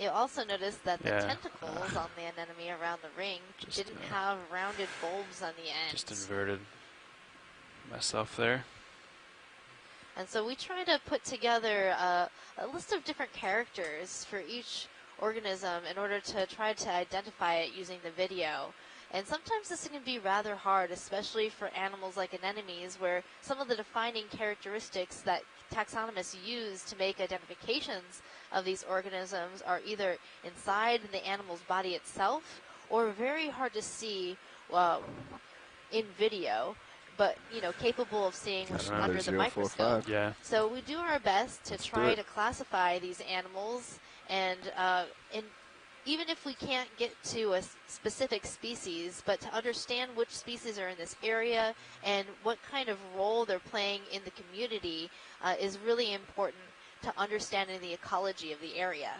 You'll also notice that the Yeah, tentacles on the anemone around the ring didn't have rounded bulbs on the ends. Just inverted myself there. And so we try to put together a list of different characters for each organism in order to try to identify it using the video. And sometimes this can be rather hard, especially for animals like anemones, where some of the defining characteristics that taxonomists use to make identifications of these organisms are either inside the animal's body itself or very hard to see in video, but capable of seeing under the microscope. Yeah. So we do our best to try to classify these animals, and even if we can't get to a specific species, but to understand which species are in this area and what kind of role they're playing in the community is really important to understanding the ecology of the area.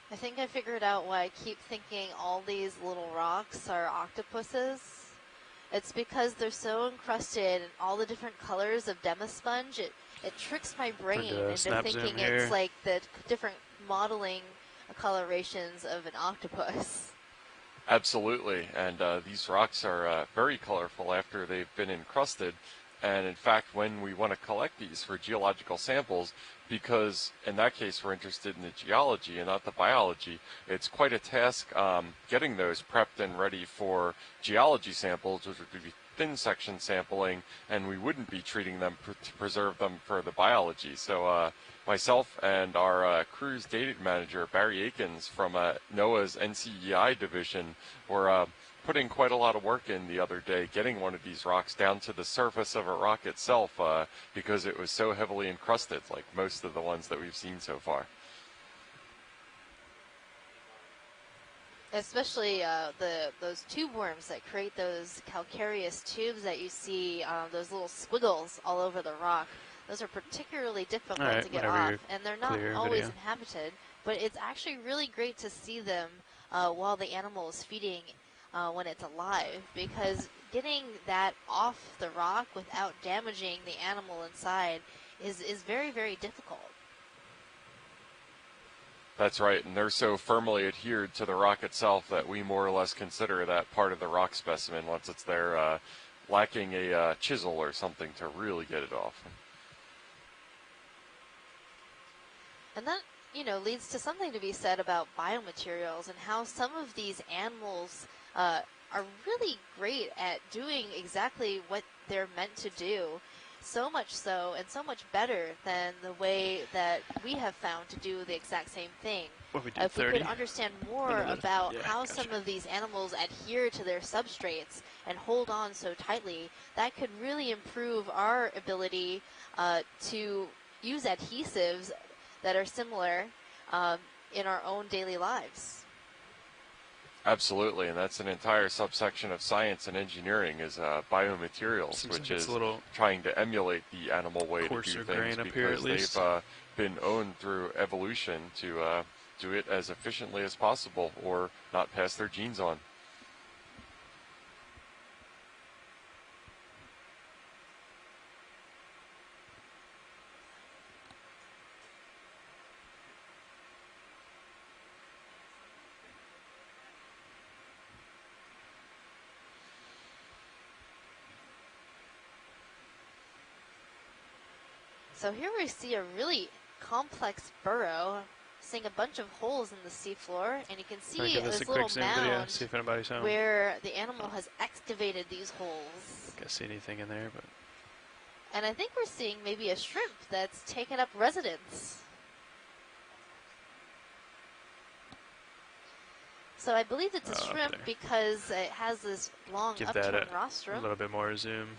I think I figured out why I keep thinking all these little rocks are octopuses. It's because they're so encrusted in all the different colors of demasponge, it tricks my brain into thinking it's like the different modeling colorations of an octopus. Absolutely, and these rocks are very colorful after they've been encrusted. And in fact, when we want to collect these for geological samples, because in that case we're interested in the geology and not the biology, it's quite a task getting those prepped and ready for geology samples, which would be thin section sampling, and we wouldn't be treating them to preserve them for the biology. So myself and our cruise data manager, Barry Akins from NOAA's NCEI division, were putting quite a lot of work in the other day, getting one of these rocks down to the surface of a rock itself because it was so heavily encrusted, like most of the ones that we've seen so far. Especially those tube worms that create those calcareous tubes that you see, those little squiggles all over the rock. Those are particularly difficult to get off, and they're not always inhabited, but it's actually really great to see them while the animal is feeding when it's alive, because getting that off the rock without damaging the animal inside is very, very difficult. That's right, and they're so firmly adhered to the rock itself that we more or less consider that part of the rock specimen once it's there, lacking a chisel or something to really get it off. And that, leads to something to be said about biomaterials and how some of these animals are really great at doing exactly what they're meant to do. So much so, and so much better than the way that we have found to do the exact same thing. If we could understand more about how some of these animals adhere to their substrates and hold on so tightly, that could really improve our ability to use adhesives that are similar in our own daily lives. Absolutely, and that's an entire subsection of science and engineering is biomaterials, which is trying to emulate the animal way to do things because they've been owned through evolution to do it as efficiently as possible or not pass their genes on. So here we see a really complex burrow, seeing a bunch of holes in the seafloor, and you can see this little mound where the animal has excavated these holes. Can't see anything in there, but. And I think we're seeing maybe a shrimp that's taken up residence. So I believe it's a shrimp because it has this long upturned rostrum. A little bit more zoom.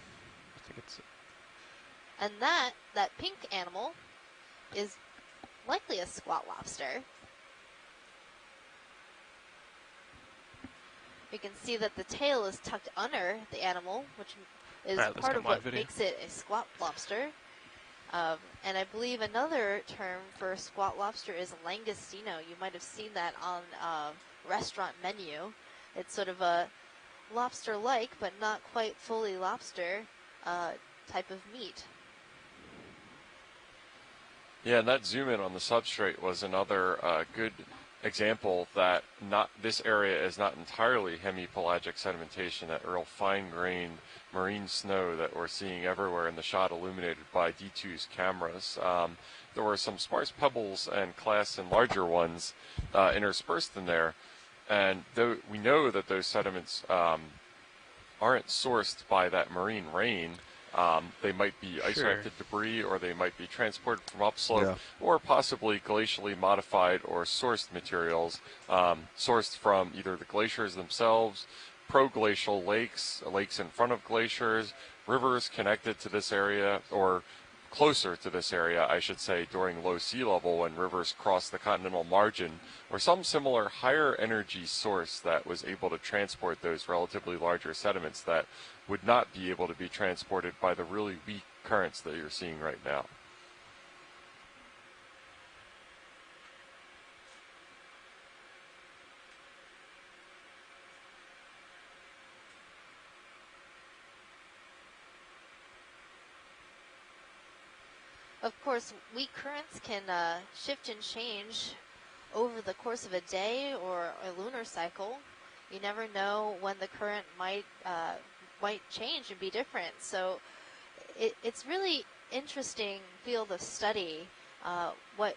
I think it's. And that pink animal is likely a squat lobster. We can see that the tail is tucked under the animal, which is Alright, let's part get of more what video. makes it a squat lobster. And I believe another term for squat lobster is langostino. You might have seen that on a restaurant menu. It's sort of a lobster-like, but not quite fully lobster type of meat. Yeah, and that zoom in on the substrate was another good example that this area is not entirely hemipelagic sedimentation, that real fine-grained marine snow that we're seeing everywhere in the shot illuminated by D2's cameras. There were some sparse pebbles and clasts and larger ones interspersed in there, and though we know that those sediments aren't sourced by that marine rain. They might be ice-rafted debris, or they might be transported from upslope, or possibly glacially modified or sourced materials, sourced from either the glaciers themselves, proglacial lakes, lakes in front of glaciers, rivers connected to this area, or closer to this area, I should say, during low sea level when rivers cross the continental margin, or some similar higher energy source that was able to transport those relatively larger sediments that would not be able to be transported by the really weak currents that you're seeing right now. Of course, weak currents can shift and change over the course of a day or a lunar cycle. You never know when the current might change and be different. So it's really interesting field of study what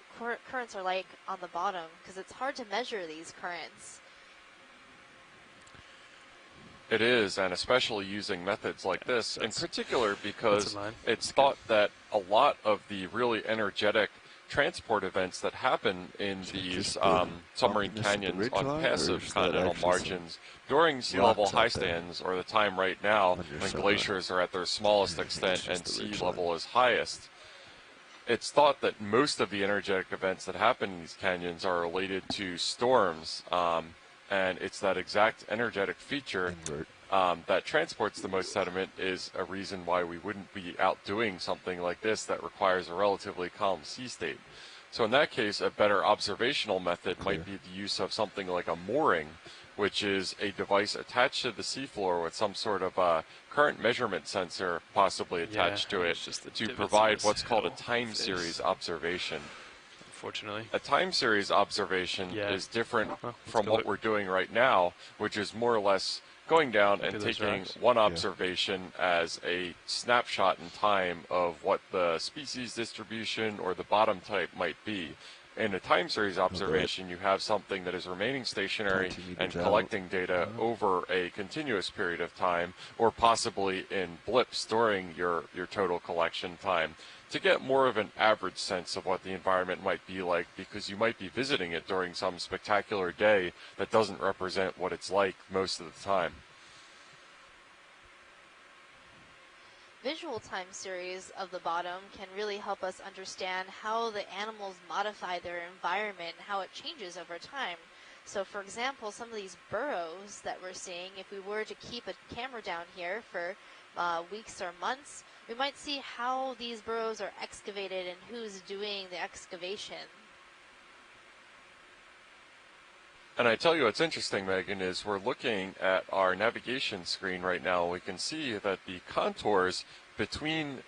currents are like on the bottom, because it's hard to measure these currents. It is, and especially using methods like this, in particular because it's thought that a lot of the really energetic transport events that happen in these submarine canyons on passive continental margins during sea level high stands, or the time right now when glaciers are at their smallest extent and sea level is highest. It's thought that most of the energetic events that happen in these canyons are related to storms, and it's that exact energetic feature that transports the most sediment is a reason why we wouldn't be out doing something like this that requires a relatively calm sea state. So in that case, a better observational method might be the use of something like a mooring, which is a device attached to the seafloor with some sort of current measurement sensor possibly attached to it to provide what's called a time series observation. Unfortunately. A time series observation is different from what we're doing right now, which is more or less going down and taking one observation as a snapshot in time of what the species distribution or the bottom type might be. In a time series observation, you have something that is remaining stationary and collecting data over a continuous period of time, or possibly in blips during your total collection time, to get more of an average sense of what the environment might be like, because you might be visiting it during some spectacular day that doesn't represent what it's like most of the time. Visual time series of the bottom can really help us understand how the animals modify their environment and how it changes over time. So for example, some of these burrows that we're seeing, if we were to keep a camera down here for weeks or months, we might see how these burrows are excavated and who's doing the excavation. And I tell you what's interesting, Megan, is we're looking at our navigation screen right now. We can see that the contours between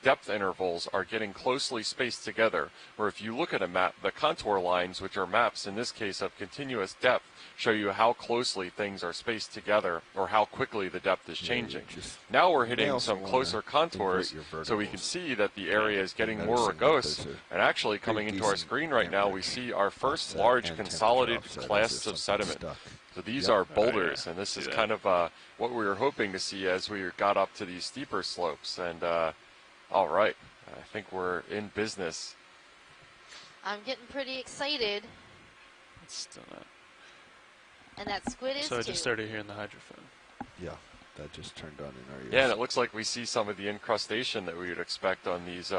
depth intervals are getting closely spaced together, where if you look at a map, the contour lines, which are maps in this case of continuous depth, show you how closely things are spaced together, or how quickly the depth is changing. Now we're hitting some closer contours, so we can see that the area is getting more rugose, and actually coming into our screen right now, we see our first large consolidated clasts of sediment. So these are boulders, and this is kind of what we were hoping to see as we got up to these steeper slopes. And all right, I think we're in business. I'm getting pretty excited. It's still not. And that squid is So I too. just started hearing the hydrophone. Yeah. that just turned on in our ears. Yeah, and it looks like we see some of the incrustation that we would expect on these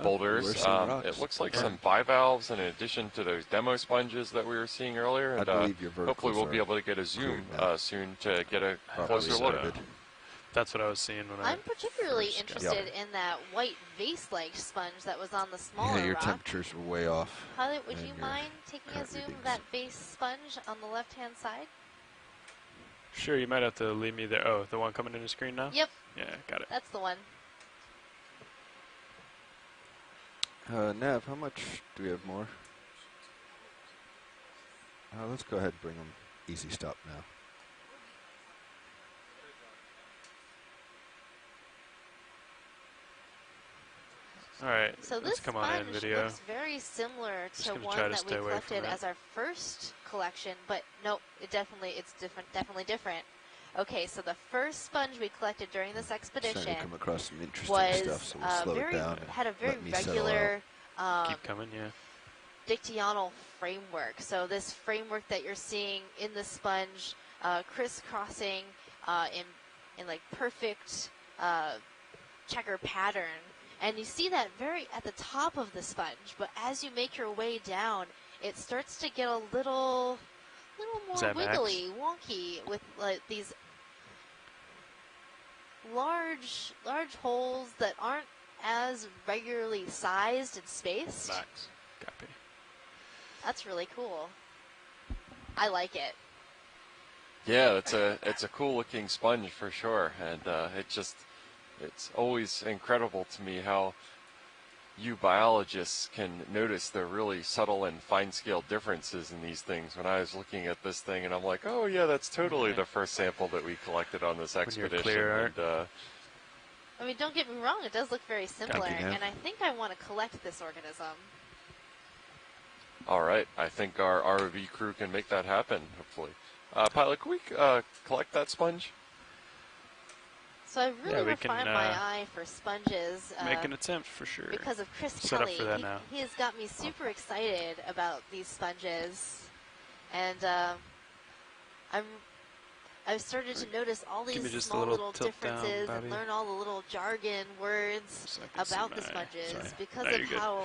boulders. We're seeing rocks. It looks like Yeah. some bivalves in addition to those demo sponges that we were seeing earlier. I And believe your verticals hopefully we'll be are able to get a zoom cleared now. soon to get a Properly closer look. started. That's what I was seeing when I'm particularly first got interested there. in that white vase-like sponge that was on the smaller Yeah, your rock. temperatures were way off. Pilot, would and you your mind taking a current zoom of readings. that base sponge on the left-hand side? Sure, you might have to leave me there. Oh, the one coming in the screen now? Yep, Yeah, got it. that's the one. Nav, how much do we have more? Let's go ahead and bring them easy stop now. All right, So let's this come on in sponge video. looks very similar Just to gonna one try to that we stay away from collected it. as our first collection, but nope, it's definitely different. Okay, so the first sponge we collected during this Starting expedition to come across some interesting was stuff, so we'll slow it down. and had a very let me settle regular Keep coming, yeah. dictyonal framework. So this framework that you're seeing in the sponge, crisscrossing in like perfect checker pattern, and you see that very at the top of the sponge. But as you make your way down, it starts to get a little Is more that max? wiggly, wonky with like these large holes that aren't as regularly sized and spaced. Max. Copy. That's really cool. I like it. Yeah, it's a cool looking sponge for sure, and it's always incredible to me how you biologists can notice the really subtle and fine scale differences in these things. When I was looking at this thing, and I'm like, oh yeah, that's totally the first sample that we collected on this you're expedition. clear, And, I mean, don't get me wrong, it does look very similar, Copy, Nav. and I think I want to collect this organism. all right, I think our ROV crew can make that happen. Hopefully, pilot, can we collect that sponge? So I really we can, refined my eye for sponges Make an attempt for sure. because of Chris Set up Kelly. for that now. He has got me super excited about these sponges, and I've started to notice all Give me these just a small little little tilt down, differences and Bobby. learn all the little jargon words So I can see about the my- sponges sorry. because No, of you're good. how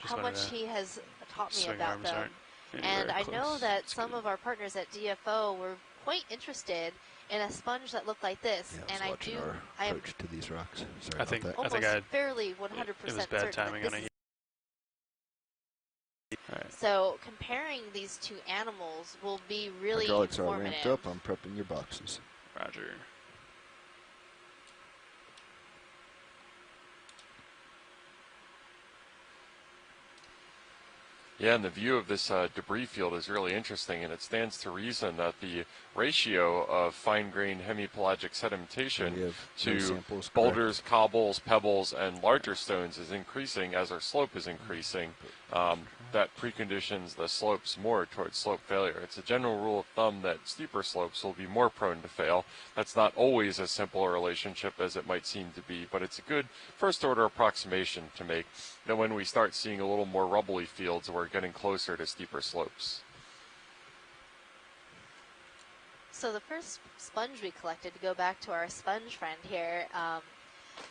Just wanted much to he has taught me swing about arms them. aren't And anywhere I know close. that It's some good. of our partners at DFO were quite interested in a sponge that looked like this, Yeah, and I was watching our I am approach to these rocks. Sorry I about think that. almost I fairly 100% it was bad certain timing that on this it. is. All right. So comparing these two animals will be really Hydraulics are ramped informative. up. I'm prepping your boxes. Roger. Yeah, and the view of this debris field is really interesting, and it stands to reason that the ratio of fine-grained hemipelagic sedimentation We have no to samples, correct? boulders, cobbles, pebbles, and larger stones is increasing as our slope is increasing. That preconditions the slopes more towards slope failure. It's a general rule of thumb that steeper slopes will be more prone to fail. That's not always as simple a relationship as it might seem to be, but it's a good first-order approximation to make that when we start seeing a little more rubbly fields, we're getting closer to steeper slopes. So the first sponge we collected, to go back to our sponge friend here,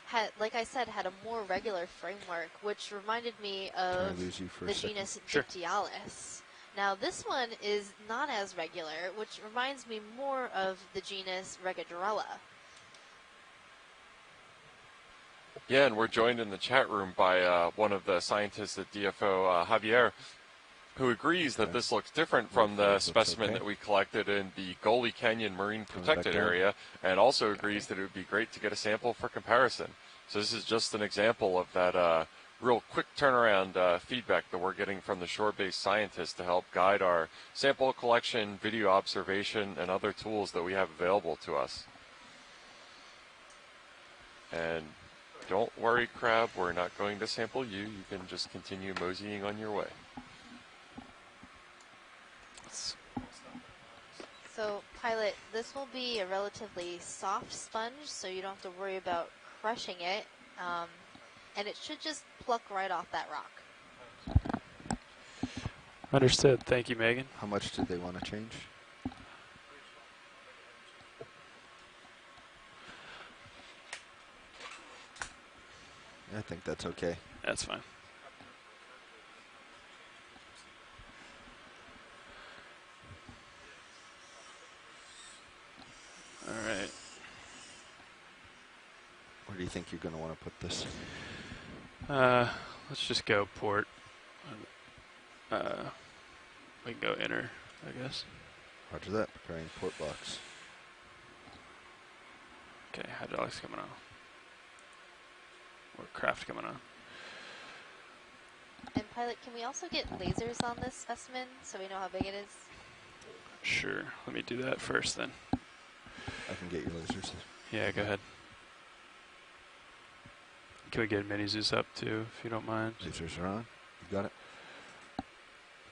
had, like I said, had a more regular framework, which reminded me Can I of lose you for the a second? genus Sure. Dictyalis. Now this one is not as regular, which reminds me more of the genus Regadrella. Yeah, and we're joined in the chat room by one of the scientists at DFO, Javier, who agrees that this looks different from the Looks specimen okay. that we collected in the Gully Canyon Marine Coming back Protected down. Area, and also agrees that it would be great to get a sample for comparison. So this is just an example of that real quick turnaround feedback that we're getting from the shore-based scientists to help guide our sample collection, video observation, and other tools that we have available to us. And don't worry, Crab, we're not going to sample you. You can just continue moseying on your way. So, Pilot, this will be a relatively soft sponge, so you don't have to worry about crushing it, and it should just pluck right off that rock. Understood. Thank you, Megan. How much did they want to change? I think that's okay. That's fine. All right. Where do you think you're going to want to put this? Let's just go port. We can go inner, I guess. Roger that. Preparing port box. Okay, hydraulics coming on. Or craft coming on. And pilot, can we also get lasers on this specimen so we know how big it is? Sure. Let me do that first then. I can get your lasers. Yeah, go ahead. Can we get Mini Zeus up too, if you don't mind? Lasers are on. You got it.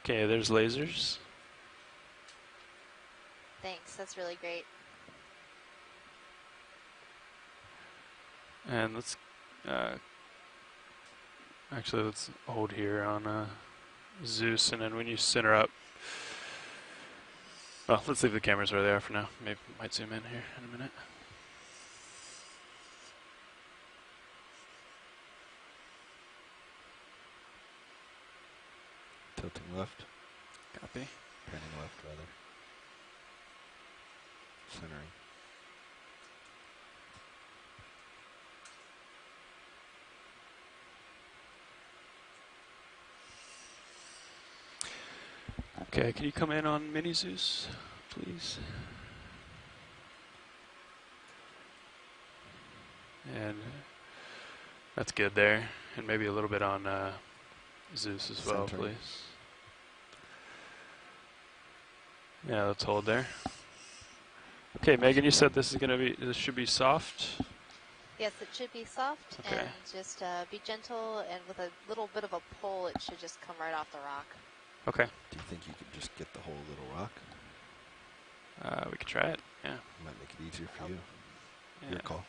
Okay, there's lasers. Thanks, that's really great. And let's actually let's hold here on Zeus, and then when you center up, well, let's leave the cameras where they are for now. Maybe might zoom in here in a minute. Tilting left. Copy. Panning left, rather. Centering. Okay, can you come in on Mini Zeus, please? And that's good there. And maybe a little bit on Zeus as well, Centering. please. Yeah, let's hold there. Okay, Megan, you said this is gonna be, this should be soft. Yes, it should be soft Okay. and just be gentle, and with a little bit of a pull, it should just come right off the rock. Okay. Do you think you could just get the whole little rock? We could try it. Yeah. Might make it easier for you. Yeah. Your call.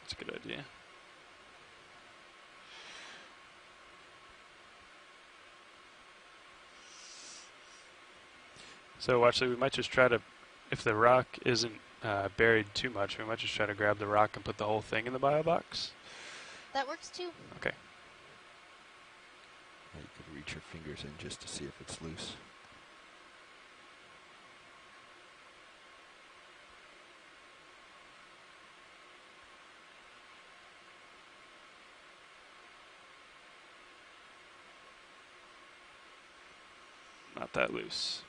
That's a good idea. So actually, we might just try to, if the rock isn't buried too much, we might just try to grab the rock and put the whole thing in the bio box. That works too. Okay. You could reach your fingers in just to see if it's loose. Not that loose.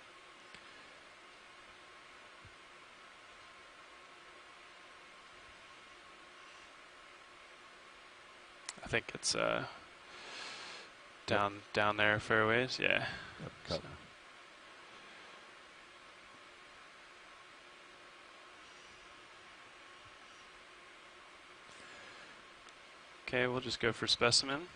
I think it's down there fairways. Yeah. Yep, So. cut. Okay, we'll just go for specimen.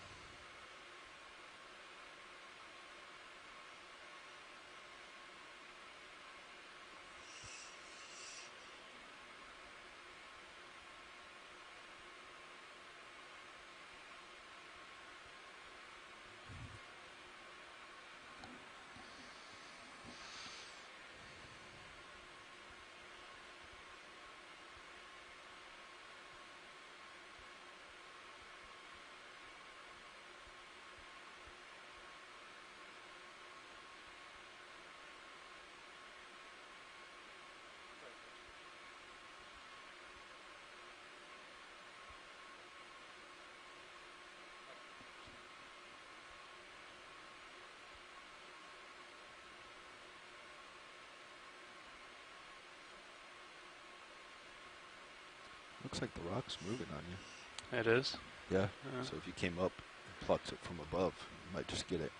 Looks like the rock's moving on you. It is. Yeah. So if you came up and plucked it from above, you might just get it.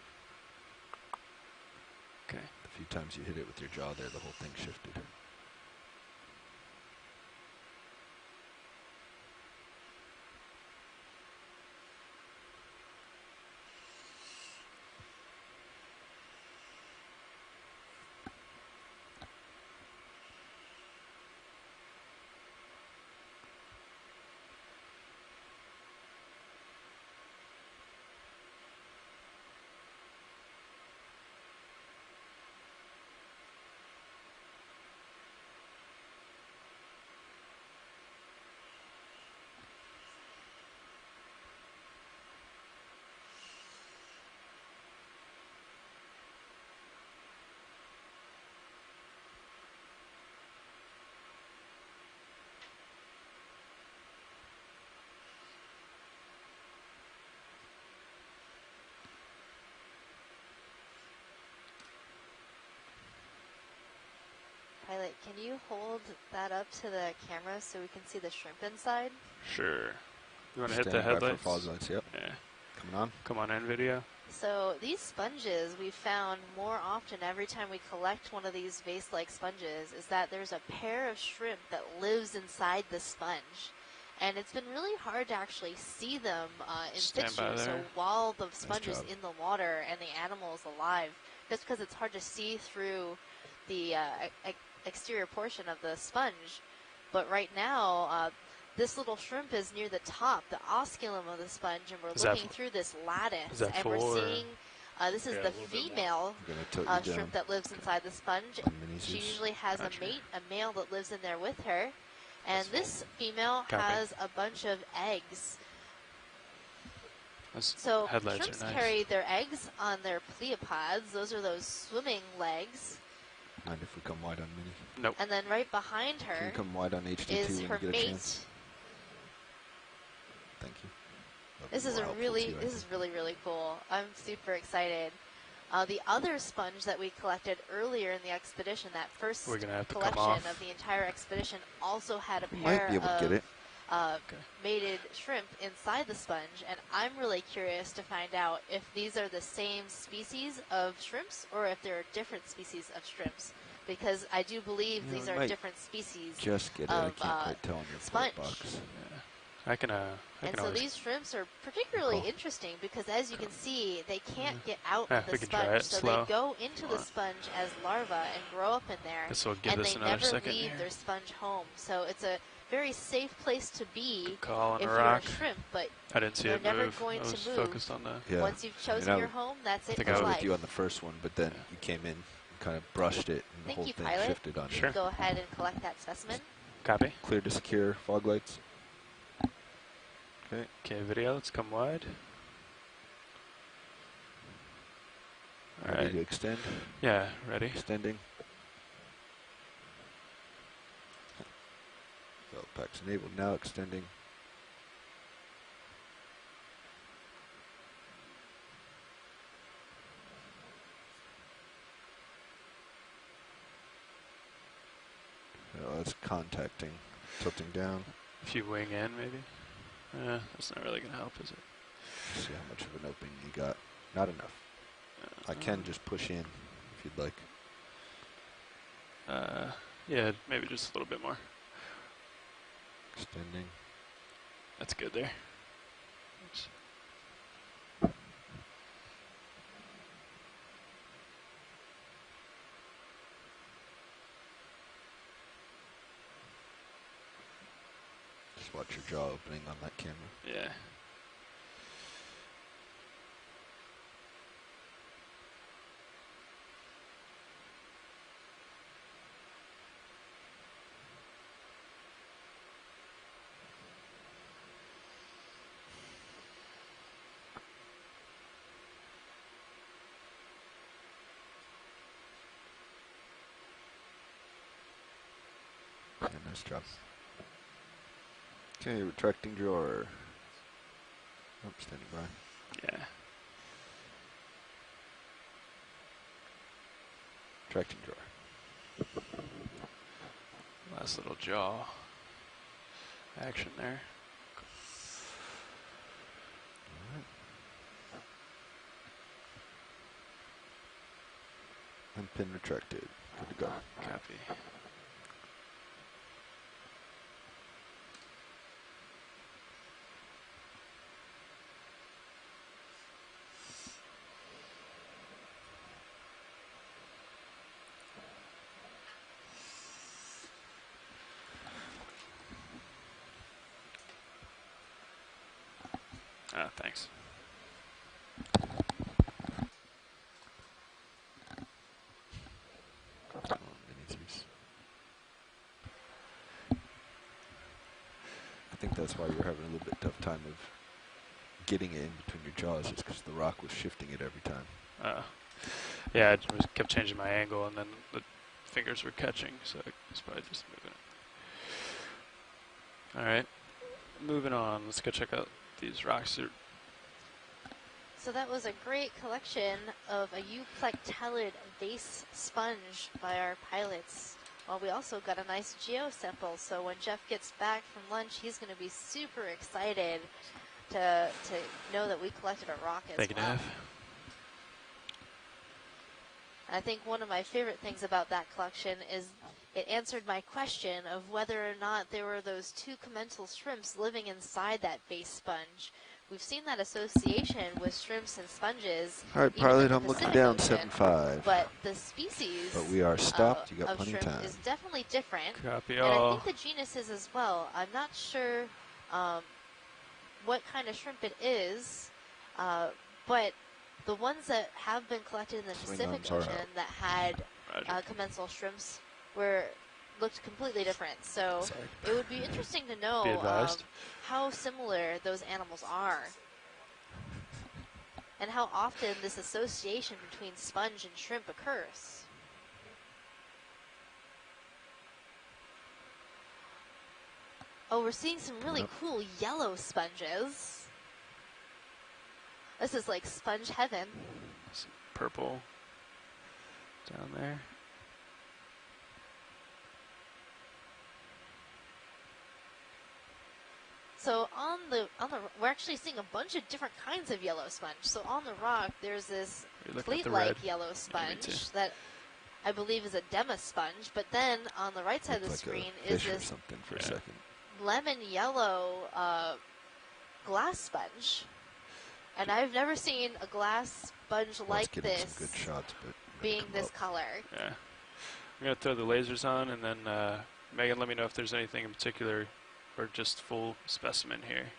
Okay. The few times you hit it with your jaw there, the whole thing shifted. can you hold that up to the camera so we can see the shrimp inside? Sure. You want to hit the Standing by for headlights? fog lights, yep. Yeah. Coming on. Come on in, video. So these sponges we found more often every time we collect one of these vase-like sponges is that there's a pair of shrimp that lives inside the sponge. And it's been really hard to actually see them in Stand situ. by there. So while the sponge is job. in the water and the animal is alive, just because it's hard to see through the exterior portion of the sponge. But right now, this little shrimp is near the top, the osculum of the sponge, and we're looking through this lattice, is that and we're full, or- seeing this is Yeah, a the little bit more. female I'm going to tilt you shrimp down. that lives inside the sponge. On mini She Zeus. usually has Gotcha. a mate, a male that lives in there with her. And That's this female Copy. has a bunch of eggs. Those So headlights shrimps are nice. carry their eggs on their pleopods. Those are those swimming legs. Mind if we come wide on mini? Nope. And then right behind Can her you come wide on HD2 is when her you get a mate. chance? Thank you. That'll be This is more a helpful really, too, I this think. is really, really cool. I'm super excited. The other sponge that we collected earlier in the expedition, that first We're gonna have to come collection off. of the entire expedition, also had a We pair might be able to of get it. Okay. mated shrimp inside the sponge, and I'm really curious to find out if these are the same species of shrimps or if there are different species of shrimps, because I do believe Yeah, these we are might different species. Just get it. I of, can't quite tell on your sponge. port box. Yeah. I can And so always. these shrimps are particularly Cool. interesting because, as you can see, they can't get out Yeah, of the we can try sponge. it So slow they go if into you the want. sponge as larvae and grow up in there. Guess we'll give And this they another never second leave here. their sponge home. So it's a very safe place to be Good call on if a you're rock. a shrimp. But I didn't see they're it never move. going I to was move. focused on the. Yeah. once you've chosen I your home, that's it think for I I was life. with you on the first one, but then Yeah. you came in and kind of brushed it, and the Thank whole you, thing pilot. shifted on Sure. you. Go ahead and collect that specimen. Copy. Clear to secure fog lights. Okay. Okay, video. Let's come wide. All Ready right. to extend. Yeah, ready. Extending. Belt packs enabled. Now extending. That's contacting. Tilting down. If you wing in, maybe. That's not really gonna help, is it? See how much of an opening you got. Not enough. I can just push in if you'd like. Yeah, maybe just a little bit more. Extending. That's good there. Oops. Just watch your jaw opening on that camera. Yeah. Yeah, nice job. Okay, retracting drawer. Oh, standing by. Yeah. Retracting drawer. Last little jaw action there. Alright. And pin retracted. Good to go. Copy. Thanks. Oh, mini Zeus. I think that's why you're having a little bit tough time of getting it in between your jaws, is because the rock was shifting it every time. Yeah, I just kept changing my angle, and then the fingers were catching, so I was probably just moving it. All right, moving on. Let's go check out these rocks. So that was a great collection of a euplectellid vase sponge by our pilots. Well, we also got a nice geo sample, so when Jeff gets back from lunch, he's going to be super excited to know that we collected a rock as Thank you, well. Nev. I think one of my favorite things about that collection is it answered my question of whether or not there were those 2 commensal shrimps living inside that base sponge. We've seen that association with shrimps and sponges. All right, even in Pilot, the I'm looking Pacific down Ocean, 7-5. But the species But we are stopped. You got of plenty of shrimp time. is definitely different. Copy And I all. think the genus is as well. I'm not sure what kind of shrimp it is, but the ones that have been collected in the Swing Pacific arms are Ocean out. that had Roger. commensal shrimps looked completely different. So Sorry. it would be interesting to Be know advised. how similar those animals are, and how often this association between sponge and shrimp occurs. Oh, we're seeing some really Yep. cool yellow sponges. This is like sponge heaven. Some purple down there. So we're actually seeing a bunch of different kinds of yellow sponge. So on the rock, there's this You're looking at the plate-like red. yellow me sponge too. that I believe is a dema sponge. But then on the right side of the Looked like screen a is fish or this something for a Yeah. second. lemon yellow glass sponge. And I've never seen a glass sponge I was like getting this some good shots, but being come this up. color. Yeah. I'm going to throw the lasers on, and then Megan, let me know if there's anything in particular or just full specimen here.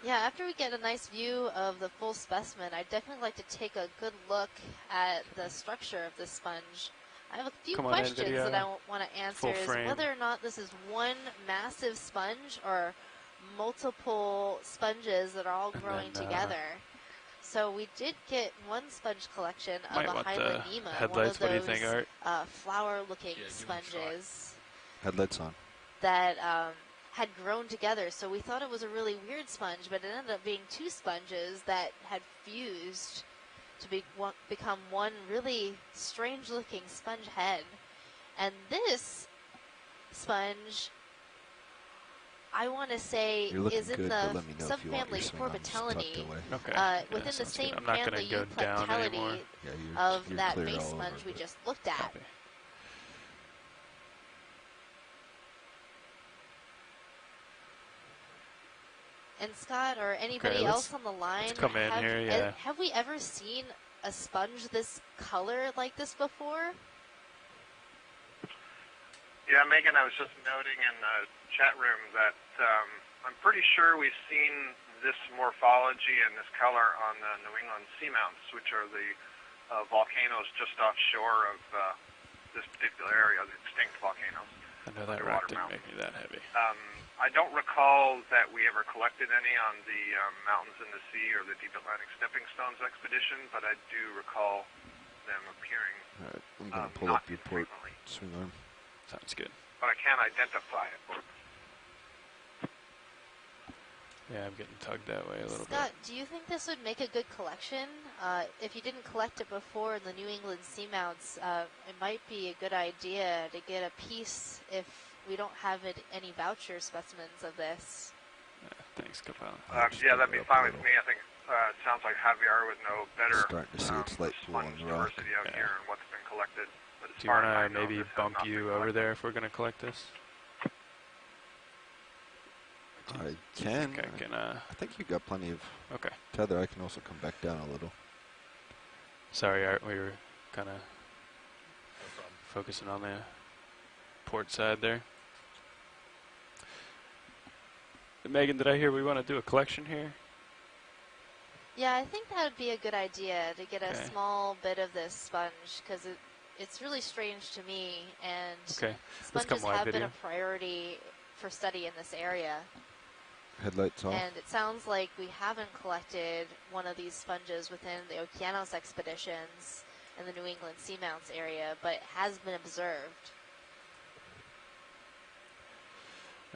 Yeah, after we get a nice view of the full specimen, I'd definitely like to take a good look at the structure of this sponge. I have a few Come on in, questions video. that I want to answer. Full Is frame. whether or not this is one massive sponge or multiple sponges that are all And growing then, together. So we did get one sponge collection of Might a want the Hylanema, one of headlights. What do you think, those Art? flower-looking Yeah, give 'em a try. sponges Headlights on. that had grown together. So we thought it was a really weird sponge, but it ended up being 2 sponges that had fused to become one really strange-looking sponge head. And this sponge, I want to say, You're looking is in good, but let me the know if you want your subfamily swing arms tucked Corbitellinae, away. Okay. Yeah, within the sounds good. same I'm not going to family go down anymore. Euplectellinae Yeah, of you're that clear base all sponge over, we but just looked at. Copy. And Scott or anybody Okay, else on the line, come in here, yeah. have we ever seen a sponge this color like this before? Yeah, Megan, I was just noting in the chat room that I'm pretty sure we've seen this morphology and this color on the New England seamounts, which are the volcanoes just offshore of this particular area, the extinct volcanoes. I know that Underwater rock didn't mountain. make me that heavy. I don't recall that we ever collected any on the Mountains in the Sea or the Deep Atlantic Stepping Stones expedition, but I do recall them appearing All right, I'm going to pull not up your port infrequently. swing arm. Sounds good. But I can't identify it. Yeah, I'm getting tugged that way a little Scott, do you think this would make a good collection? If you didn't collect it before in the New England seamounts, it might be a good idea to get a piece if we don't have any voucher specimens of this. bit. Thanks, Capella. Yeah, that'd be fine with me. I think it sounds like Javier would know better. Starting to see its light pool on sponge the rock. diversity out Yeah. here and what's been collected. But as Do you far want as I to know, maybe this has bump not been you over collected. there if we're going to collect this? I can. I can, I think you got plenty of okay. tether. I can also come back down a little. Sorry, Art, we were kind of focusing on the port side there. Megan, did I hear we want to do a collection here? Yeah, I think that would be a good idea to get a Okay. small bit of this sponge because it's really strange to me, and Okay, let's come sponges live have been video. a priority for study in this area. Headlights off. And it sounds like we haven't collected one of these sponges within the Okeanos expeditions in the New England seamounts area, but it has been observed.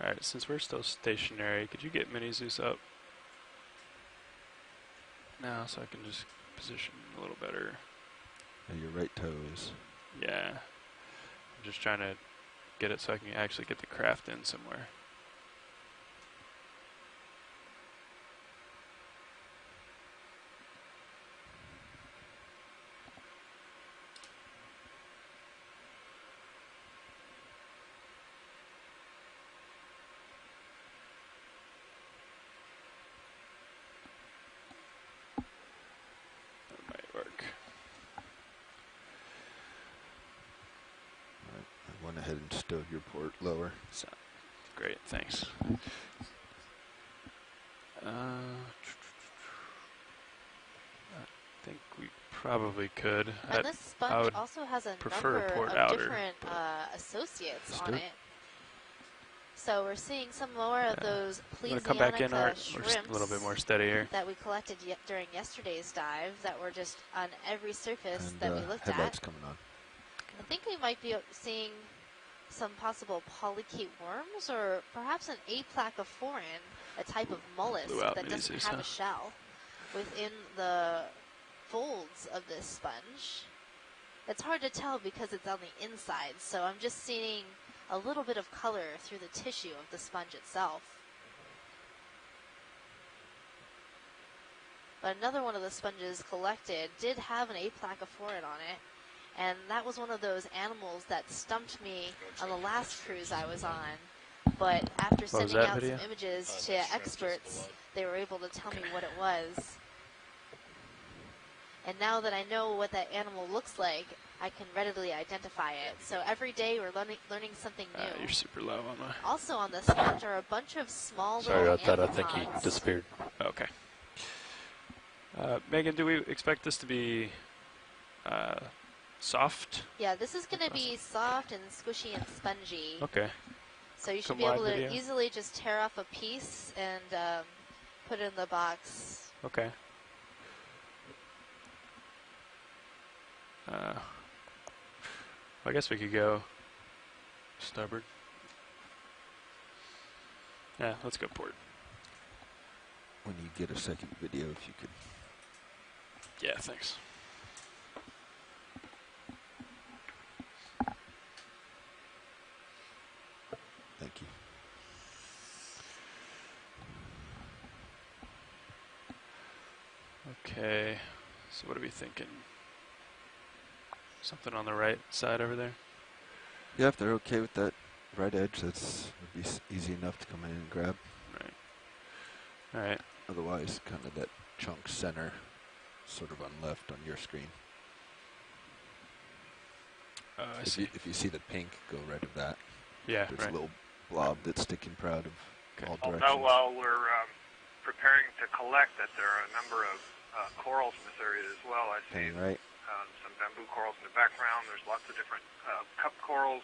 All right, since we're still stationary, could you get Mini Zeus up now so I can just position a little better? Yeah, your right toe is. Yeah, I'm just trying to get it so I can actually get the craft in somewhere. That might work. Alright, I went ahead and stowed your port lower. So, great, thanks. I think we probably could. And this sponge would also has a prefer a number port of outer. different associates Let's on do it. it. So we're seeing some more of those You want to come back in, Plesionica Art? We're just a little bit shrimps more steady here. that we collected during yesterday's dive that were just on every surface And that we looked headlights at. coming on. I think we might be seeing some possible polychaete worms or perhaps an aplacoforan, a type of mollusk Blew out that mini doesn't Zeus, have huh? a shell within the folds of this sponge. It's hard to tell because it's on the inside, so I'm just seeing a little bit of color through the tissue of the sponge itself. But another one of the sponges collected did have an aplacoforan on it, and that was one of those animals that stumped me on the last cruise I was on. But after What was sending that out video? some images to experts, they were able to tell me what it was. And now that I know what that animal looks like, I can readily identify it. So every day we're learning something new. You're super low on my... Also on the sponge are a bunch of small Sorry little about that. I think he amphipods. disappeared. Okay. Megan, do we expect this to be soft? Yeah, this is going to be soft and squishy and spongy. Okay. So you should Come be able live to video. easily just tear off a piece and put it in the box. Okay. I guess we could go starboard. Yeah, let's go port. When you get a second video, if you could. Yeah, thanks. Thank you. Okay, so what are we thinking? Something on the right side over there? Yeah, if they're okay with that right edge, that's would be easy enough to come in and grab. Right. All right. Otherwise, kind of that chunk center, sort of on left on your screen. I If see. you see the pink, go right of that. Yeah, There's right. a little blob that's sticking proud of Okay. all I'll directions. note while we're preparing to collect that there are a number of corals in this area as well. I see Hang right. some bamboo corals in the background. There's lots of different cup corals.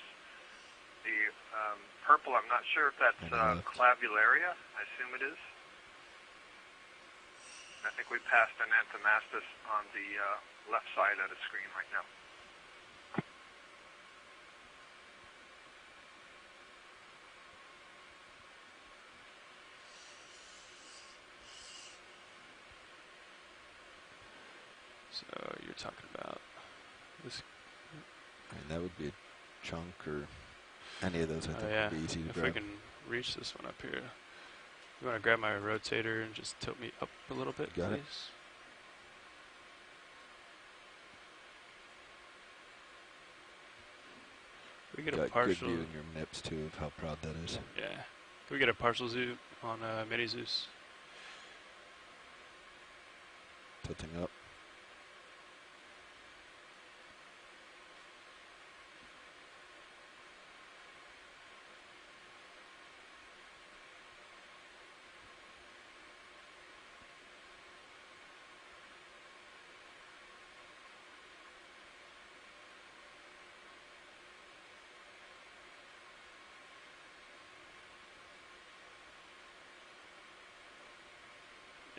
The purple, I'm not sure if that's clavularia. I assume it is. I think we passed an anthomastus on the left side of the screen right now. So you're talking about this. And that would be a chunk or any of those, I Oh think, yeah. would be easy to If grab. we can reach this one up here. You want to grab my rotator and just tilt me up a little bit, Got please? it. We get a Got good partial. view in your nips, too, of how proud that is. Yeah. Can we get a partial zoom on Mini Zeus? Tilting up.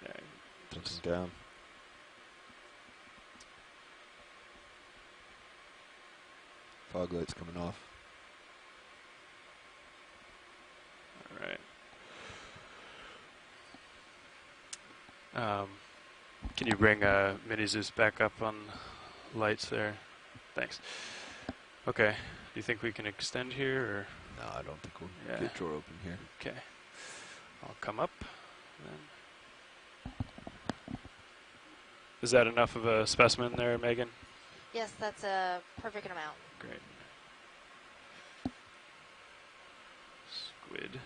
Yeah. Tilting Just, down. Fog lights coming off. all right. Can you bring Mini Zeus back up on lights there? Thanks. Okay. Do you think we can extend here, or? No, I don't think we'll Yeah. get drawer open here. Okay. I'll come up. Then. Is that enough of a specimen there, Megan? Yes, that's a perfect amount. Great. Squid.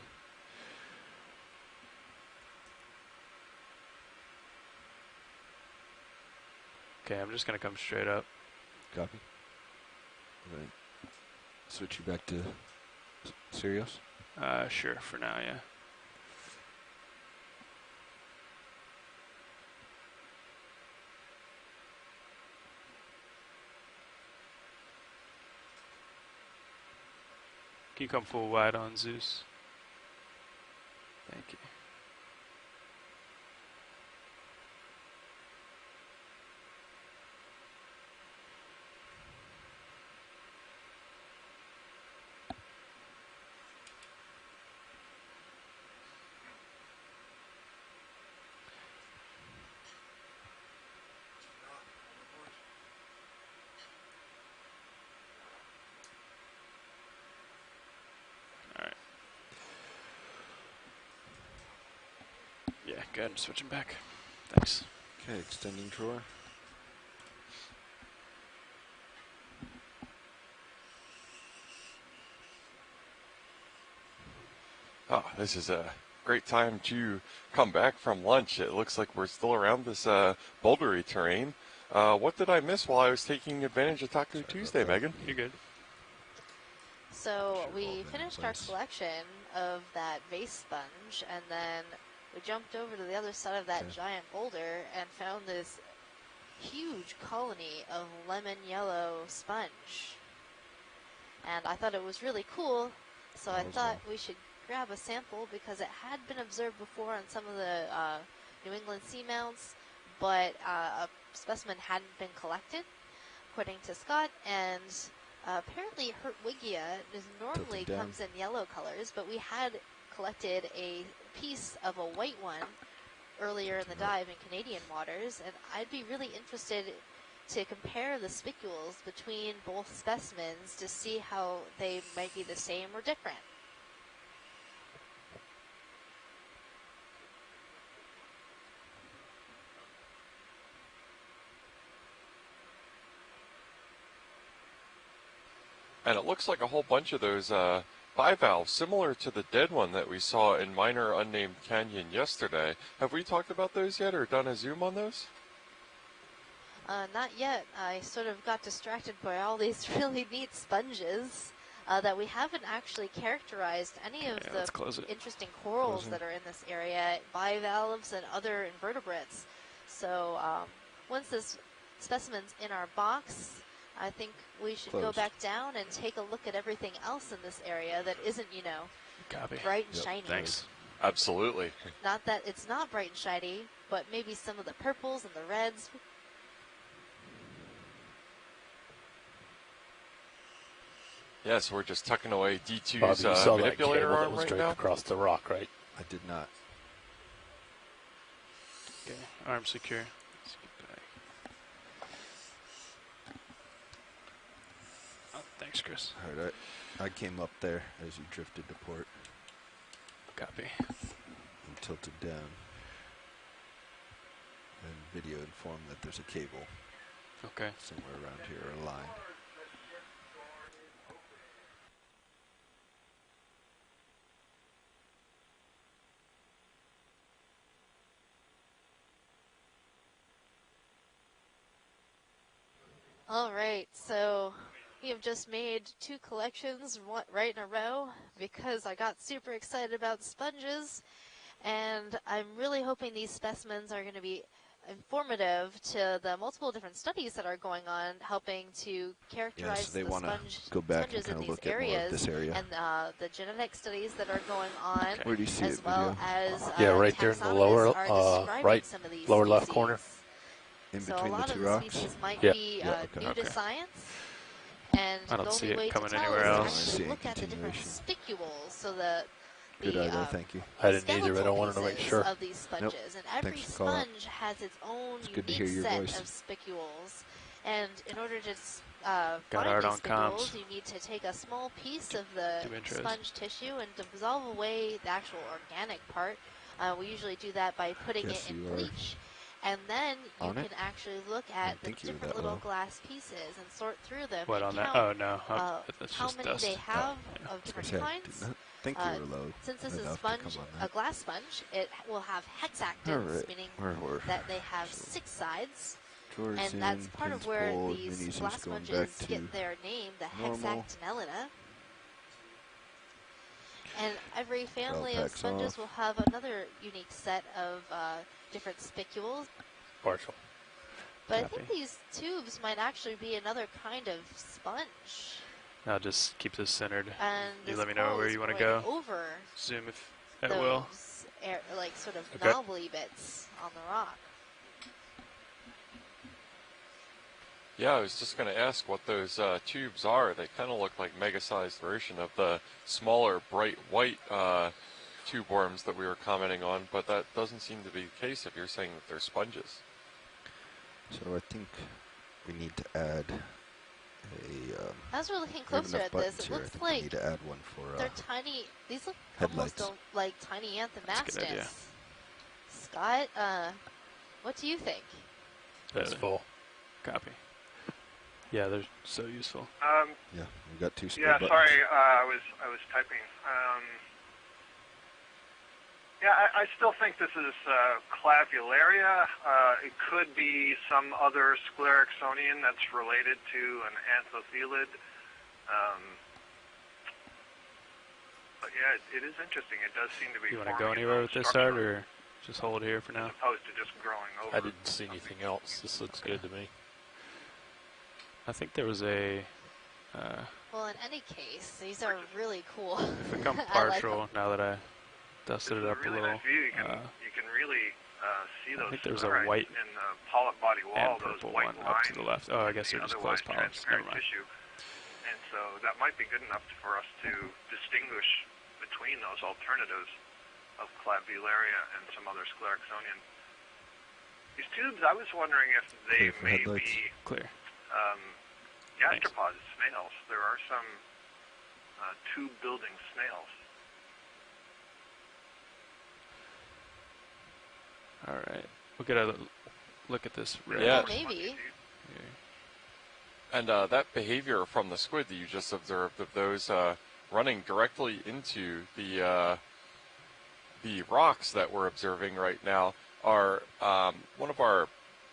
Okay, I'm just going to come straight up. Copy. Right. Switch you back to Sirius. Sure, for now, yeah. Can you come full wide on Zeus? Thank you. Yeah, go ahead and switch him back. Thanks. Okay, extending drawer. Oh, this is a great time to come back from lunch. It looks like we're still around this bouldery terrain. What did I miss while I was taking advantage of Taco Tuesday, Megan? You're good. So Sure, we all been finished in our place. collection of that vase sponge, and then we jumped over to the other side of that Okay. giant boulder and found this huge colony of lemon yellow sponge. And I thought it was really cool, so I That was thought cool. we should grab a sample because it had been observed before on some of the New England seamounts, but a specimen hadn't been collected, according to Scott, and apparently Hertwiggia normally down. comes in yellow colors, but we had collected a piece of a white one earlier in the dive in Canadian waters, and I'd be really interested to compare the spicules between both specimens to see how they might be the same or different. And it looks like a whole bunch of those bivalves, similar to the dead one that we saw in Minor Unnamed Canyon yesterday. Have we talked about those yet or done a zoom on those? Not yet. I sort of got distracted by all these really neat sponges that we haven't actually characterized any of Yeah, the let's close it. interesting corals Close it. that are in this area, bivalves and other invertebrates. So once this specimen's in our box, I think we should go Closed. back down and take a look at everything else in this area that isn't, Copy. bright and Yep, shiny. Thanks. Absolutely. Not that it's not bright and shiny, but maybe some of the purples and the reds. Yes, we're just tucking away Bobby, D2's you saw that manipulator cable that arm was right draped now. across the rock, right? I did not. Okay, arm secure. Let's get back. Oh, thanks, Chris. All right, I came up there as you drifted to port Copy. and tilted down. And video informed that there's a cable Okay. somewhere around here, or a line. All right, so we have just made 2 collections right in a row because I got super excited about sponges, and I'm really hoping these specimens are going to be informative to the multiple different studies that are going on, helping to characterize Yeah, so they the want to sponge, go back and sponges in kind of these look at more of areas this area. and the genetic studies that are going on, Where do you see as it, well video? as Yeah, right there in the taxonomists lower, are describing right, some of these lower left species. corner. In So a between the lot of two the rocks? species might Yeah. be Yeah, okay. new to Okay. science, and I don't the see only it way to coming tell anywhere is to else. I see actually it look at the different continuation. spicules, so the Good eye there, thank you. I didn't either, but I skeletal wanted to make pieces sure. of these sponges, and every Thanks for calling out. sponge has its own It's good to unique hear your set voice. of spicules. And in order to Got find art these on comms. spicules, you need to take a small piece of the do intros. sponge tissue and dissolve away the actual organic part. We usually do that by putting Guess it in you are bleach. And then you on can it? actually look at the think you were different that little low. glass pieces and sort through them What and on that? count Oh no, that's how just many dust. they have yeah. of I was different gonna say, I kinds. did not think you were low Since this is enough sponge, to come on a that. glass sponge, it will have hexactins, Alright, meaning we're that they have so 6 sides. drawers And in, that's part pins of where pulled, these minis glass just going back sponges to get their name, the normal. hexactinellina. And every family of packs sponges off. will have another unique set of different spicules. Partial. But I Copy. think these tubes might actually be another kind of sponge. I'll just keep this centered. And You this let me know coral where is you want to growing go. over Zoom if at will. those like sort of Okay. knobbly bits on the rock. Yeah, I was just going to ask what those tubes are. They kind of look like mega-sized version of the smaller, bright white tube worms that we were commenting on, but that doesn't seem to be the case if you're saying that they're sponges. So I think we need to add a. As we're looking we have closer enough at this, buttons it here. I looks think we like need to add one for they're tiny. These look headlights. almost like tiny That's a good idea. anthomastus. Scott, what do you think? It's full. Copy. Yeah, they're so useful. Yeah, we got 2 spare Yeah, buttons. sorry, I was typing. Yeah, I still think this is Clavularia. It could be some other sclerixonian that's related to an anthothelid. But yeah, it is interesting. It does seem to be. You want to go forming anywhere its with own this art, structure, or just hold here for now? as opposed to just growing over. I didn't see anything else. This looks good to me. I think there was a. Well, in any case, these are really cool. If we come I like partial, now that I dusted This it is up a really a little, nice view. You can really see I those think there's a sclerites white in the polyp body wall, and those purple white one lines up to the left. Oh, I guess in they're the just otherwise closed polyps. Never transparent mind. tissue. And so that might be good enough for us to distinguish between those alternatives of Clavularia and some other sclerixonian. These tubes, I was wondering if they Clear for may headlights. be Clear. gastropods, snails. There are some tube-building snails. All right. We'll get a look at this red. Yeah. Maybe. here. And that behavior from the squid that you just observed of those running directly into the rocks that we're observing right now are one of our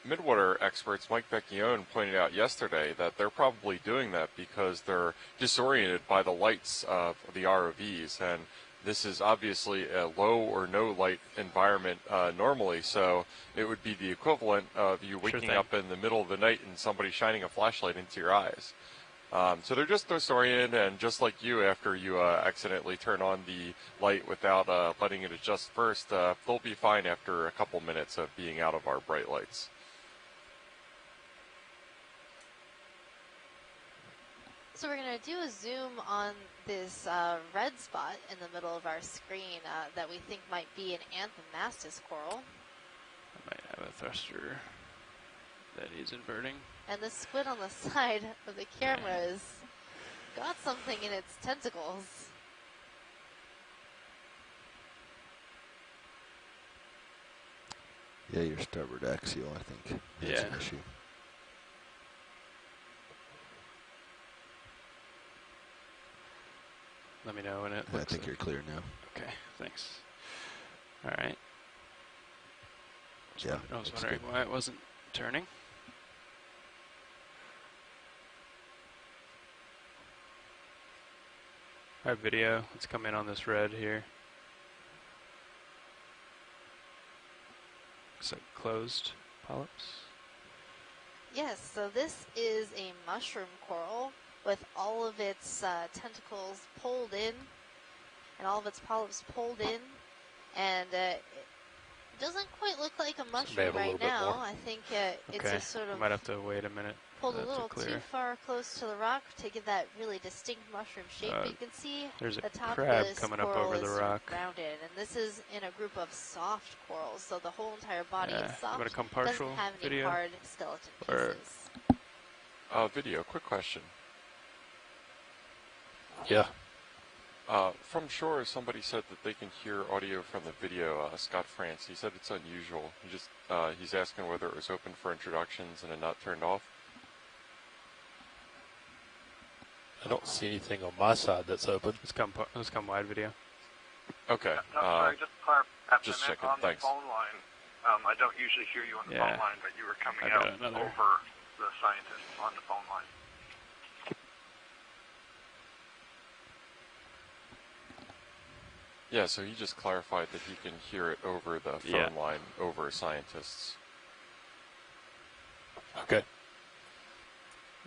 midwater experts, Mike Vecchione, pointed out yesterday that they're probably doing that because they're disoriented by the lights of the ROVs, and this is obviously a low or no light environment normally, so it would be the equivalent of you waking thing. up in the middle of the night and somebody shining a flashlight into your eyes. So they're just disoriented, and just like you, after you accidentally turn on the light without letting it adjust first, they'll be fine after a couple minutes of being out of our bright lights. So we're going to do a zoom on this red spot in the middle of our screen that we think might be an anthomastus coral. I might have a thruster that needs inverting. And the squid on the side of the camera has got something in its tentacles. Yeah, your starboard axial, I think, that's an Yeah. issue. Let me know when it I looks think like. you're clear now. Okay, thanks. All right. Yeah, I was looks wondering good. why it wasn't turning. All right, video. Let's come in on this red here. Looks like closed polyps. Yes, so this is a mushroom coral with all of its tentacles pulled in and all of its polyps pulled in, and it doesn't quite look like a mushroom have a right little bit now. more. I think it's Okay, just sort I of might have to wait a minute. pulled for a that to little too clear. far close to the rock to give that really distinct mushroom shape. But you can see There's a the top crab of this coming up coral over is the sort of rock. rounded, and this is in a group of soft corals, so the whole entire body Yeah, is soft. you want to come Doesn't partial have any video? hard skeleton Or- pieces. Video, quick question. Yeah. From shore, somebody said that they can hear audio from the video. Scott France, he said it's unusual. He's asking whether it was open for introductions and had not turned off. I don't see anything on my side that's open. Let's come wide video. Okay. No, sorry, just to clarify. Just I meant checking, on thanks. the phone line. I don't usually hear you on the Yeah. phone line, but you were coming I out got another. over the scientists on the phone line. Yeah, so he just clarified that he can hear it over the phone line, over scientists. Okay.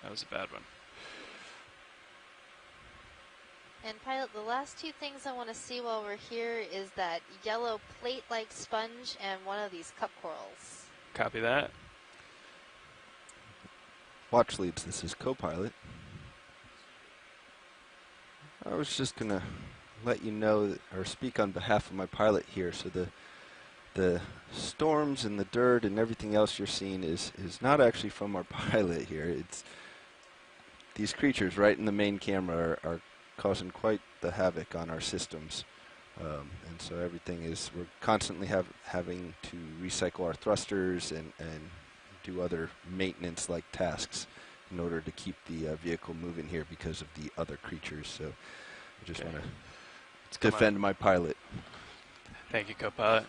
That was a bad one. And Pilot, the last two things I want to see while we're here is that yellow plate-like sponge and one of these cup corals. Copy that. Watch leads, this is co-pilot. I was just going to let you know, or speak on behalf of my pilot here, so the storms and the dirt and everything else you're seeing is not actually from our pilot here. It's these creatures right in the main camera are causing quite the havoc on our systems. And so everything is, we're constantly having to recycle our thrusters and do other maintenance-like tasks in order to keep the vehicle moving here because of the other creatures. So I just want to defend my pilot. Thank you, co-pilot.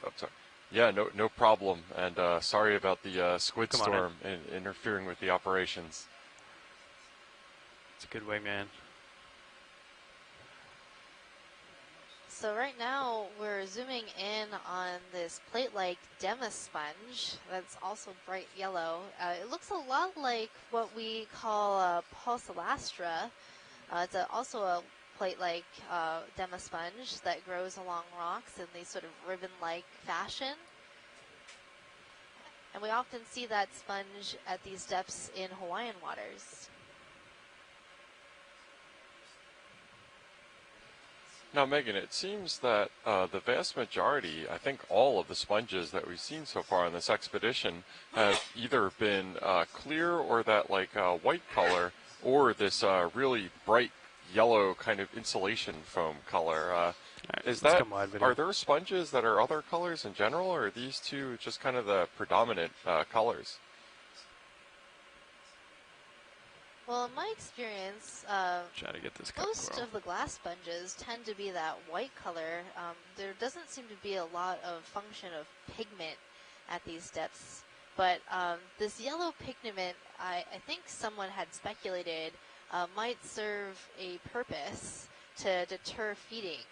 Oh, sorry. Yeah, no problem. And sorry about the squid Come on storm interfering with the operations. It's a good way, man. So right now we're zooming in on this plate-like Demis sponge that's also bright yellow. It looks a lot like what we call Pulsalastra. It's also a plate-like Demis sponge that grows along rocks in these sort of ribbon-like fashion. And we often see that sponge at these depths in Hawaiian waters. Now, Megan, it seems that the vast majority, I think all of the sponges that we've seen so far on this expedition have either been clear or that like white color, or this really bright yellow kind of insulation foam color. Are there sponges that are other colors in general, or are these two just kind of the predominant colors? Well, in my experience, Try to get this cup most coral. of the glass sponges tend to be that white color. There doesn't seem to be a lot of function of pigment at these depths. But this yellow pigment, I think someone had speculated, might serve a purpose to deter feeding.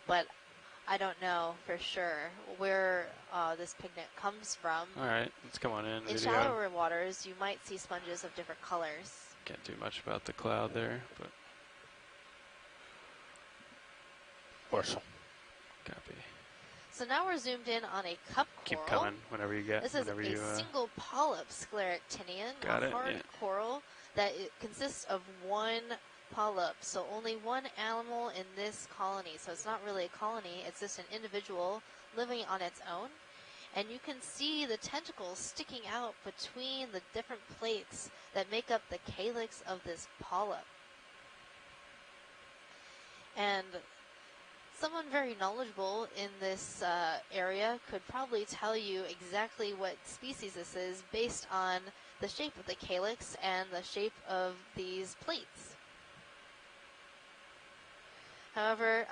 But I don't know for sure where this pigment comes from. All right, let's come on in. In Video. shallower waters, you might see sponges of different colors. Can't do much about the cloud there, but Marshall. copy. So now we're zoomed in on a cup coral. Keep coming whenever you get. This is whenever a you, single polyp scleractinian, Got a it, hard yeah. coral that it consists of one polyp. So only one animal in this colony. So it's not really a colony, it's just an individual living on its own. And you can see the tentacles sticking out between the different plates that make up the calyx of this polyp. And someone very knowledgeable in this area could probably tell you exactly what species this is based on the shape of the calyx and the shape of these plates. However,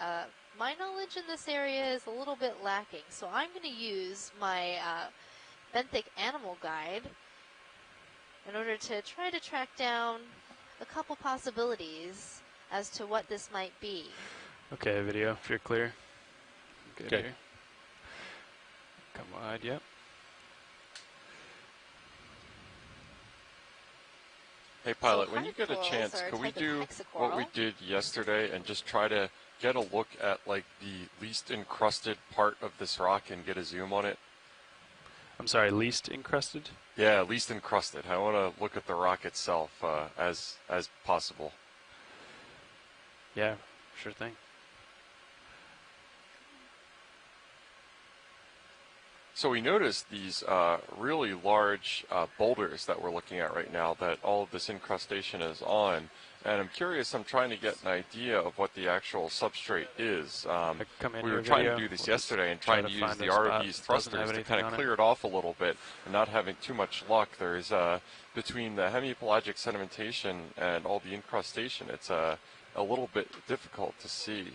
my knowledge in this area is a little bit lacking, so I'm going to use my benthic animal guide in order to try to track down a couple possibilities as to what this might be. Okay, video, if you're clear. Good Okay. here. Come wide, yep. Hey, pilot, So when you get a hard chance, corals are a could we type of do hexacoral. what we did yesterday and just try to get a look at like the least encrusted part of this rock and get a zoom on it? I'm sorry, least encrusted? Yeah, least encrusted. I want to look at the rock itself as possible. Yeah, sure thing. So we noticed these really large boulders that we're looking at right now that all of this incrustation is on. And I'm curious, I'm trying to get an idea of what the actual substrate is. We were trying to do this yesterday and trying to use the ROV's thrusters to kind of clear it off a little bit and not having too much luck. There's, between the hemipelagic sedimentation and all the incrustation, it's a little bit difficult to see.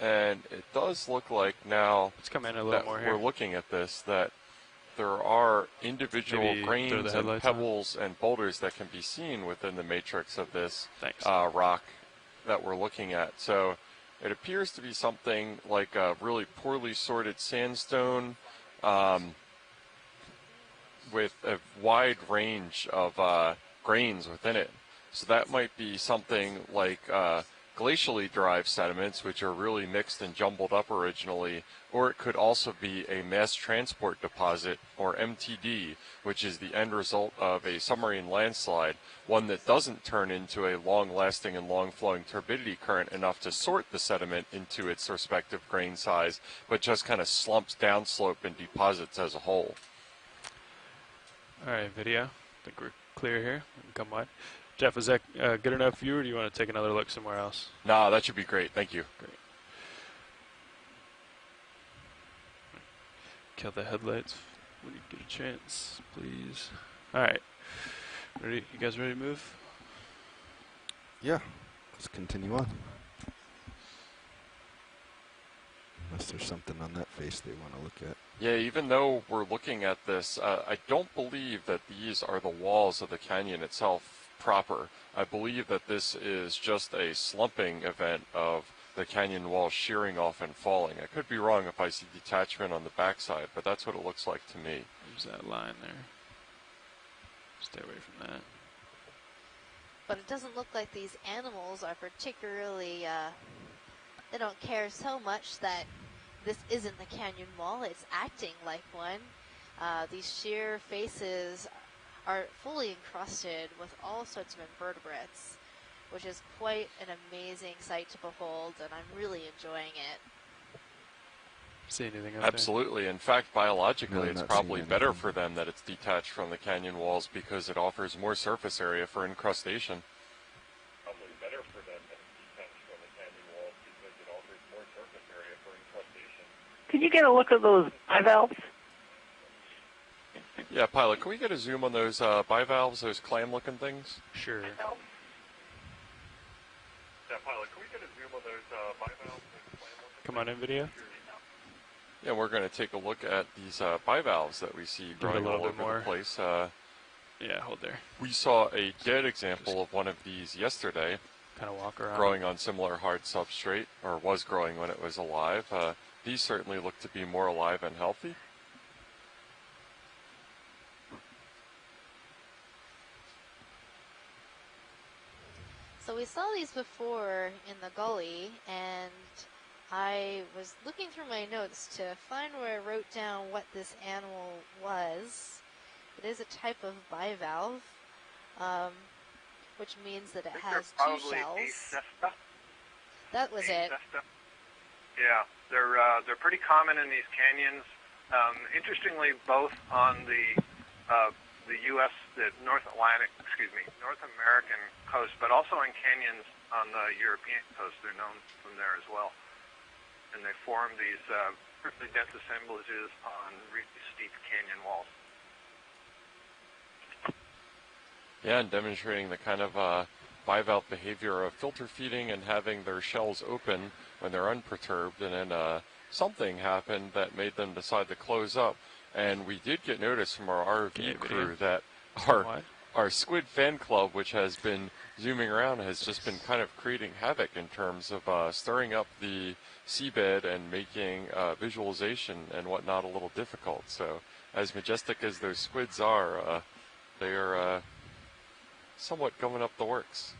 And it does look like now that we're looking at this that there are individual grains and pebbles and boulders that can be seen within the matrix of this rock that we're looking at. So it appears to be something like a really poorly sorted sandstone with a wide range of grains within it. So that might be something like glacially derived sediments, which are really mixed and jumbled up originally, or it could also be a mass transport deposit, or MTD, which is the end result of a submarine landslide, one that doesn't turn into a long-lasting and long-flowing turbidity current enough to sort the sediment into its respective grain size, but just kind of slumps downslope and deposits as a whole. All right, video. I think we're clear here. We can come wide. Jeff, is that good enough for you, or do you want to take another look somewhere else? No, that should be great. Thank you. Great. Kill the headlights when you get a chance, please. All right. Ready? You guys ready to move? Yeah. Let's continue on. Unless there's something on that face they want to look at. Yeah, even though we're looking at this, I don't believe that these are the walls of the canyon itself proper. I believe that this is just a slumping event of the canyon wall shearing off and falling. I could be wrong if I see detachment on the backside, but that's what it looks like to me. There's that line there. Stay away from that. But it doesn't look like these animals are particularly, they don't care so much that this isn't the canyon wall. It's acting like one. These sheer faces are fully encrusted with all sorts of invertebrates, which is quite an amazing sight to behold, and I'm really enjoying it. See anything up Absolutely. there? In fact, biologically, it's probably better for them that it's detached from the canyon walls because it offers more surface area for incrustation. Probably better for them that it's detached from the canyon walls because it offers more surface area for incrustation. Can you get a look at those bivalves? Yeah, pilot, can we get a zoom on those bivalves, those clam-looking things? Sure. Yeah, pilot, can we get a zoom on those bivalves, those clam-looking Come on in, video. Yeah, we're going to take a look at these bivalves that we see growing all over the place. Yeah, hold there. We saw a dead example of one of these yesterday. Kind of walk around. Growing on similar hard substrate, or was growing when it was alive. These certainly look to be more alive and healthy. So we saw these before in the gully, and I was looking through my notes to find where I wrote down what this animal was. It is a type of bivalve, which means that it has two shells. Acesta. That was it. Yeah, they're pretty common in these canyons. Interestingly, both on the U.S., the North American coast, but also in canyons on the European coast. They're known from there as well. And they form these really dense assemblages on really steep canyon walls. Yeah, and demonstrating the kind of bivalve behavior of filter feeding and having their shells open when they're unperturbed, and then something happened that made them decide to close up. And we did get notice from our ROV crew that our squid fan club, which has been zooming around, has just been kind of creating havoc in terms of stirring up the seabed and making visualization and whatnot a little difficult. So as majestic as those squids are, they are somewhat going up the works.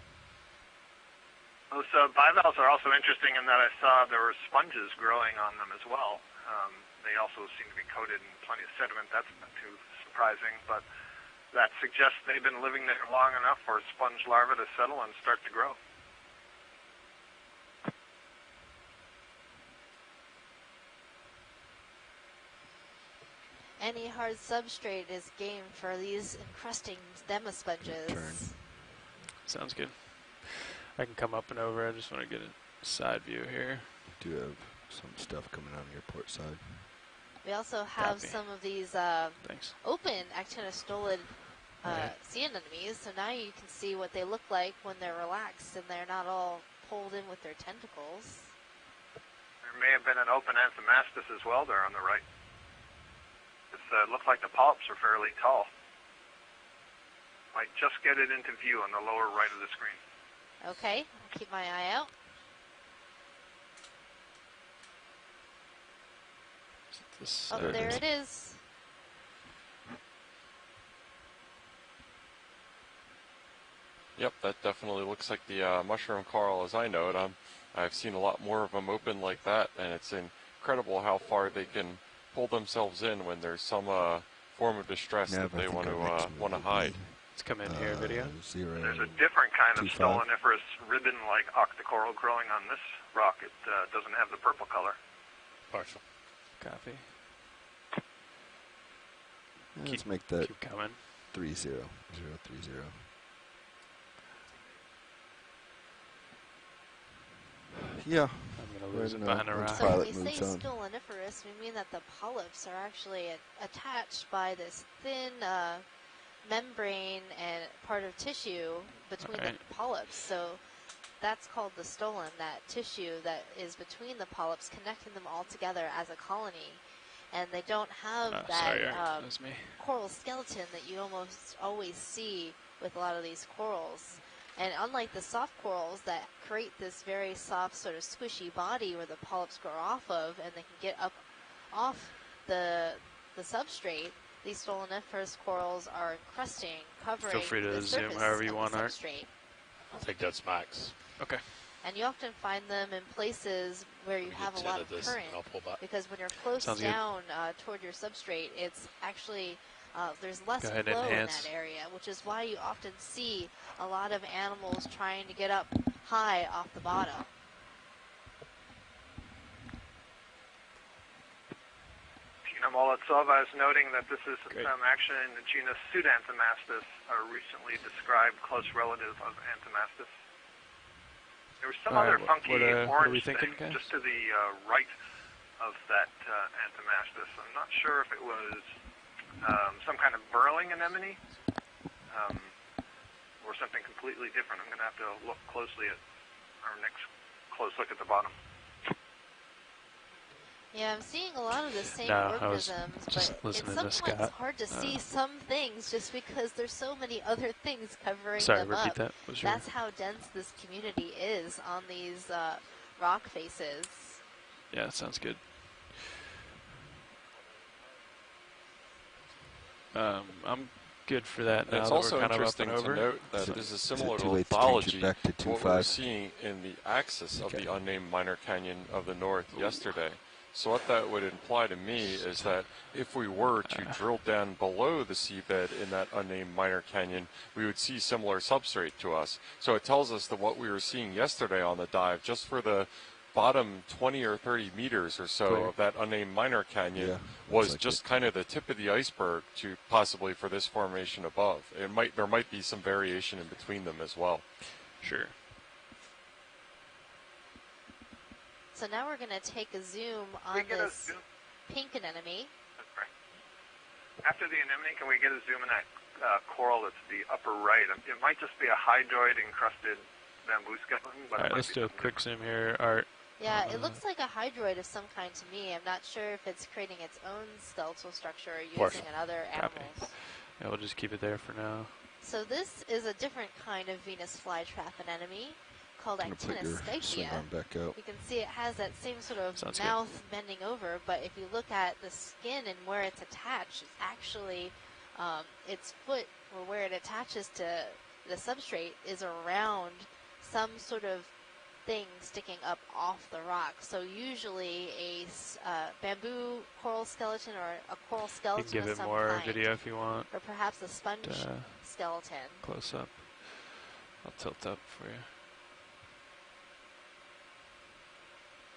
Those bivalves are also interesting in that I saw there were sponges growing on them as well. They also seem to be coated in plenty of sediment. That's not too surprising, but that suggests they've been living there long enough for sponge larvae to settle and start to grow. any hard substrate is game for these encrusting demasponges. Sounds good. I can come up and over. I just want to get a side view here. Do have some stuff coming on your port side. We also have Copy. some of these Thanks. open actinostolid Right. sea anemones, so now you can see what they look like when they're relaxed and they're not all pulled in with their tentacles. There may have been an open anthomastus as well there on the right. It looks like the polyps are fairly tall. Might just get it into view on the lower right of the screen. Okay, I'll keep my eye out. This, Oh, there it is. Yep, that definitely looks like the mushroom coral as I know it. I've seen a lot more of them open like that, and it's incredible how far they can pull themselves in when there's some form of distress that they want to hide. Let's come in here, video. There's a different kind of stoloniferous ribbon-like octocoral growing on this rock. It doesn't have the purple color. Partial. Copy. Let's make that Keep coming. 3030. Yeah. I'm going to lose it When, behind a when rock. So when pilot we say moves on. stoloniferous, we mean that the polyps are actually attached by this thin membrane and part of tissue between the polyps. So that's called the stolon, that tissue that is between the polyps, connecting them all together as a colony. And they don't have Sorry, that that was me. coral skeleton that you almost always see with a lot of these corals. And unlike the soft corals that create this very soft sort of squishy body where the polyps grow off of and they can get up off the substrate, these stoloniferous corals are encrusting, covering Feel free to the zoom surface however you of want, the Art. substrate. I think that's max. Okay. And you often find them in places where you have a lot of current, I'll pull back. because when you're close Sounds good. down toward your substrate, it's actually there's less Go ahead flow and in enhance. that area, which is why you often see a lot of animals trying to get up high off the bottom. Tina Molodtsova is noting that this is Great. actually in the genus Pseudanthomastus, a recently described close relative of Anthomastus. There was some All right, other funky what are we orange thinking, thing guys? just to the right of that Anthomastus. I'm not sure if it was some kind of burrowing anemone or something completely different. I'm going to have to look closely at our next close look at the bottom. Yeah, I'm seeing a lot of the same No, I was organisms, just but it's listening to sometimes Scott. hard to see some things just because there's so many other things covering Sorry, them repeat up. that. What's your- That's how dense this community is on these rock faces. Yeah, that sounds good. I'm good for that And now it's that also we're kind of up interesting and to over. note that Is it- this is is similar it to too late to change it lithology back to what we were 2.5? seeing in the axis of Okay. the unnamed minor canyon of the north yesterday. So what that would imply to me is that if we were to drill down below the seabed in that unnamed minor canyon, we would see similar substrate to us. So it tells us that what we were seeing yesterday on the dive, just for the bottom 20 or 30 meters or so Clear. of that unnamed minor canyon, Yeah, was looks like just it. kind of the tip of the iceberg to possibly for this formation above. There might be some variation in between them as well. Sure. So now we're going to take a zoom Can we on get a this zoom? pink anemone. That's right. After the anemone, can we get a zoom in that coral that's the upper right? It might just be a hydroid encrusted bamboo skeleton. But All right, let's do a quick zoom here, Art. Yeah, it looks like a hydroid of some kind to me. I'm not sure if it's creating its own skeletal structure or using Partial. another Copy. animal's. Yeah, we'll just keep it there for now. So this is a different kind of Venus flytrap anemone called I'm gonna put your swing Actinoscyphia. arm back out. You can see it has that same sort of Sounds good. mouth bending over, but if you look at the skin and where it's attached, it's actually its foot, or where it attaches to the substrate, is around some sort of thing sticking up off the rock. So usually a bamboo coral skeleton or a coral You skeleton can give of it some more kind, video if you want. or perhaps a sponge skeleton. Close up. I'll tilt up for you.